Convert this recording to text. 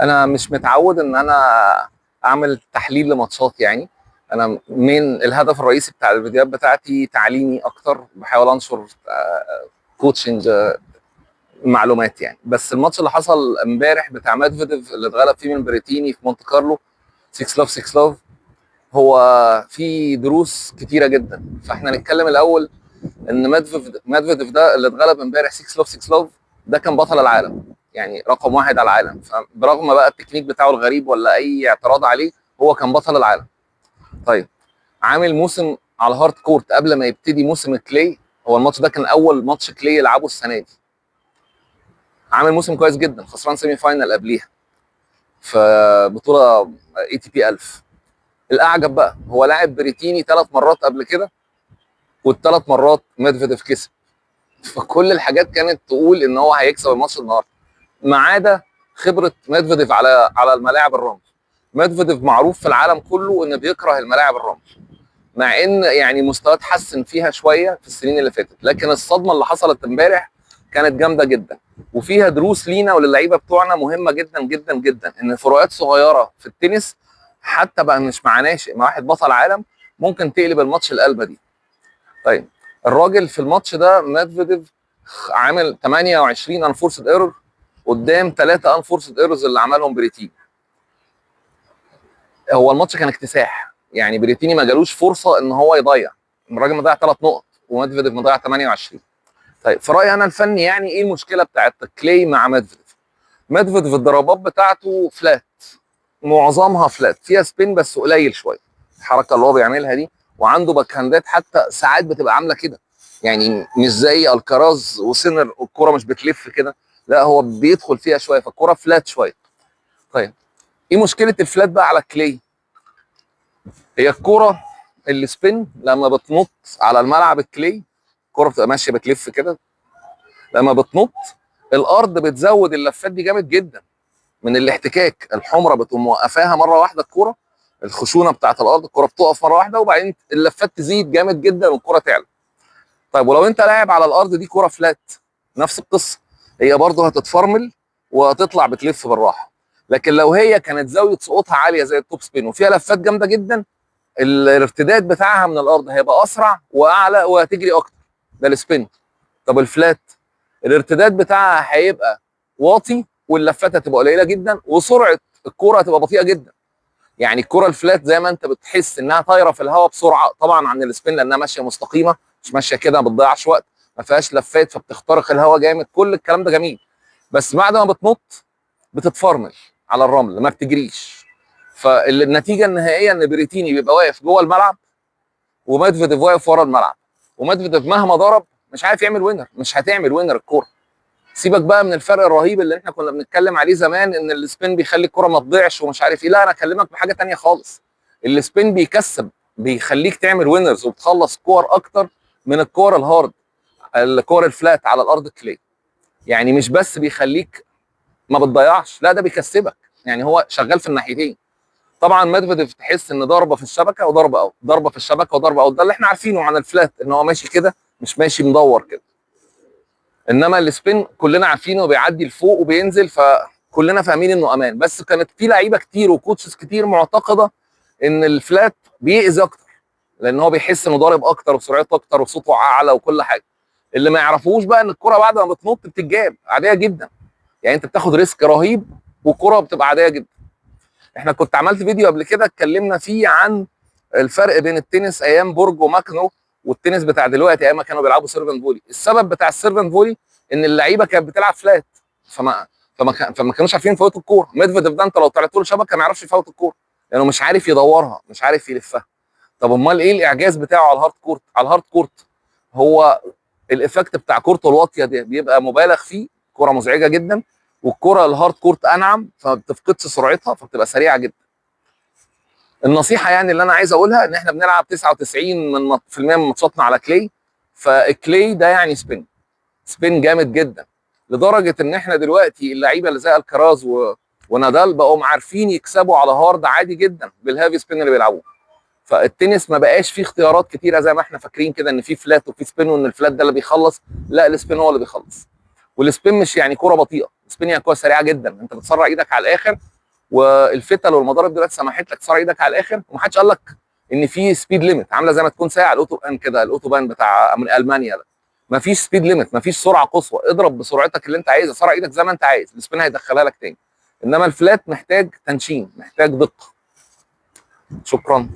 انا مش متعود ان انا اعمل تحليل لماتشات يعني. انا من الهدف الرئيسي بتاع الفيديوهات بتاعتي تعليمي اكتر، بحاول انشر كوتشنج معلومات يعني. بس الماتش اللي حصل امبارح بتاع ميدفيديف اللي اتغلب فيه من بريتيني في مونte كارلو 6 لاف 6 لاف، هو في دروس كتيره جدا. فاحنا نتكلم الاول ان ميدفيديف ده اللي اتغلب امبارح 6 لاف 6 لاف، ده كان بطل العالم، يعني رقم واحد على العالم. فبرغم بقى التكنيك بتاعه الغريب ولا اي اعتراض عليه، هو كان بطل العالم. طيب، عامل موسم على الهارد كورت قبل ما يبتدي موسم الكلي. هو الماتش ده كان اول ماتش كلي يلعبه السنه دي. عامل موسم كويس جدا، خسران سيمي فاينل قبليها في بطوله اي تي بي 1000. الاعجب بقى هو لاعب بريتيني 3 مرات قبل كده، والثلاث مرات ميدفيديف كسب. فكل الحاجات كانت تقول ان هو هيكسب الماتش النهارده، ما عدا خبره ميدفيديف على الملاعب الرمل. ميدفيديف معروف في العالم كله انه بيكره الملاعب الرمل، مع ان يعني مستواه اتحسن فيها شويه في السنين اللي فاتت. لكن الصدمه اللي حصلت امبارح كانت جامده جدا، وفيها دروس لينا وللعيبه بتوعنا مهمه جدا جدا جدا. ان فروقات صغيره في التنس، حتى بقى مش مع ناشئ، مع واحد بطل عالم، ممكن تقلب الماتش القلبه دي. طيب، الراجل في الماتش ده ميدفيديف عامل 28 انفورسد ايرور قدام 3 انفورسد ايرورز اللي عملهم بريتيني. هو الماتش كان اكتساح، يعني بريتيني ما جالوش فرصه ان هو يضيع. الراجل مضيع 3 نقط وميدفيديف مضيع 28. طيب، في رايي انا الفني، يعني ايه المشكله بتاعت كلاي مع ميدفيديف؟ ميدفيديف الضربات بتاعته فلات، معظمها فلات، فيها سبين بس قليل شويه. الحركه اللي هو بيعملها دي، وعنده باك هاندات حتى ساعات بتبقى عامله كده، يعني مش زي الكراز وسينر الكره مش بتلف كده، لا هو بيدخل فيها شويه، فالكره فلات شويه. طيب، ايه مشكله الفلات بقى على كلاي؟ هي الكره السبين لما بتنط على الملعب الكلاي، الكره بتبقى ماشيه بتلف كده، لما بتنط الارض بتزود اللفات دي جامد جدا من الاحتكاك. الحمره بتقوم موقفاها مره واحده الكوره، الخشونه بتاعت الارض، الكوره بتقف مره واحده، وبعدين اللفات تزيد جامد جدا والكوره تعلى. طيب، ولو انت لاعب على الارض دي كوره فلات، نفس القصه، هي برضه هتتفرمل وهتطلع بتلف بالراحه. لكن لو هي كانت زاويه سقوطها عاليه زي التوب سبين وفيها لفات جامده جدا، الارتداد بتاعها من الارض هيبقى اسرع واعلى وهتجري اكتر. ده السبين. طب الفلات، الارتداد بتاعها هيبقى واطي واللفات هتبقى قليله جدا وسرعه الكوره هتبقى بطيئه جدا. يعني الكوره الفلات زي ما انت بتحس انها طايره في الهواء بسرعه، طبعا عن السبين لانها ماشيه مستقيمه، مش ماشيه كده، ما بتضيعش وقت، ما فيهاش لفات فبتخترق الهواء جامد، كل الكلام ده جميل. بس بعد ما بتنط بتتفرمل على الرمل، ما بتجريش. فالنتيجه النهائيه ان بريتيني بيبقى واقف جوه الملعب وميدفيديف واقف ورا الملعب، وميدفيديف مهما ضرب مش عارف يعمل وينر، مش هتعمل وينر الكوره. سيبك بقى من الفرق الرهيب اللي احنا كنا بنتكلم عليه زمان، ان السبين بيخلي الكره ما تضيعش ومش عارف ايه. لا، انا اكلمك بحاجه تانية خالص. السبين بيكسب، بيخليك تعمل وينرز وبتخلص كور اكتر من الكور الهارد، الكور الفلات على الارض كلي. يعني مش بس بيخليك ما بتضيعش، لا ده بيكسبك. يعني هو شغال في الناحيتين. طبعا ميدفيديف تحس ان ضربه في الشبكه وضربه اوت، ضربه في الشبكه وضربه اوت، ده اللي احنا عارفينه عن الفلات، ان هو ماشي كده مش ماشي مدور كده. انما السبين كلنا عارفينه بيعدي لفوق وبينزل، فكلنا فاهمين انه امان. بس كانت في لعيبه كتير وكوتشز كتير معتقده ان الفلات بيأذي اكتر، لان هو بيحس انه ضارب اكتر وسرعته اكتر وصوته اعلى وكل حاجه. اللي ما يعرفوش بقى ان الكره بعد ما بتنط بتتجاب عاديه جدا، يعني انت بتاخد ريسك رهيب والكره بتبقى عاديه جدا. احنا كنت عملت فيديو قبل كده اتكلمنا فيه عن الفرق بين التنس ايام بورج وماكنو والتنس بتاع دلوقتي ايام ما كانوا بيلعبوا سيرفن فولي. السبب بتاع السيرفن فولي ان اللعيبه كانت بتلعب فلات، فما كانوش عارفين يفوتوا الكوره. ميدفيديف ده انت لو طلعت له شبكه ما يعرفش يفوت الكوره، لانه مش عارف يدورها، مش عارف يلفها. طب امال ايه الاعجاز بتاعه على الهارد كورت؟ على الهارد كورت هو الايفكت بتاع كورته الواطيه دي بيبقى مبالغ فيه، كوره مزعجه جدا، والكوره الهارد كورت انعم فما بتفقدش سرعتها فبتبقى سريعه جدا. النصيحه يعني اللي انا عايز اقولها ان احنا بنلعب 99% من ماتشاتنا على كلاي، فالكلاي ده يعني سبين، سبين جامد جدا، لدرجه ان احنا دلوقتي اللعيبه اللي زي الكراز ونادال بقوا عارفين يكسبوا على هارد عادي جدا بالهافي سبين اللي بيلعبوه. فالتنس ما بقاش فيه اختيارات كتيره زي ما احنا فاكرين كده، ان في فلات وفي سبين وان الفلات ده اللي بيخلص. لا، السبين هو اللي بيخلص. والسبين مش يعني كره بطيئه، سبين قوه سريعه جدا، انت بتسرع ايدك على الاخر، والفتل والمضارب دلوقتي سمحت لك تسرع ايدك على الاخر، ومحدش قال لك ان في سبيد ليميت، عامله زي ما تكون ساعه الاوتوبان كده، الاوتوبان بتاع المانيا ده، ما فيش سبيد ليميت، ما فيش سرعه قصوى، اضرب بسرعتك اللي انت عايزها، سرع ايدك زي ما انت عايز، السبين هيدخلها لك تاني. انما الفلات محتاج تنشين، محتاج دقه. شكرا.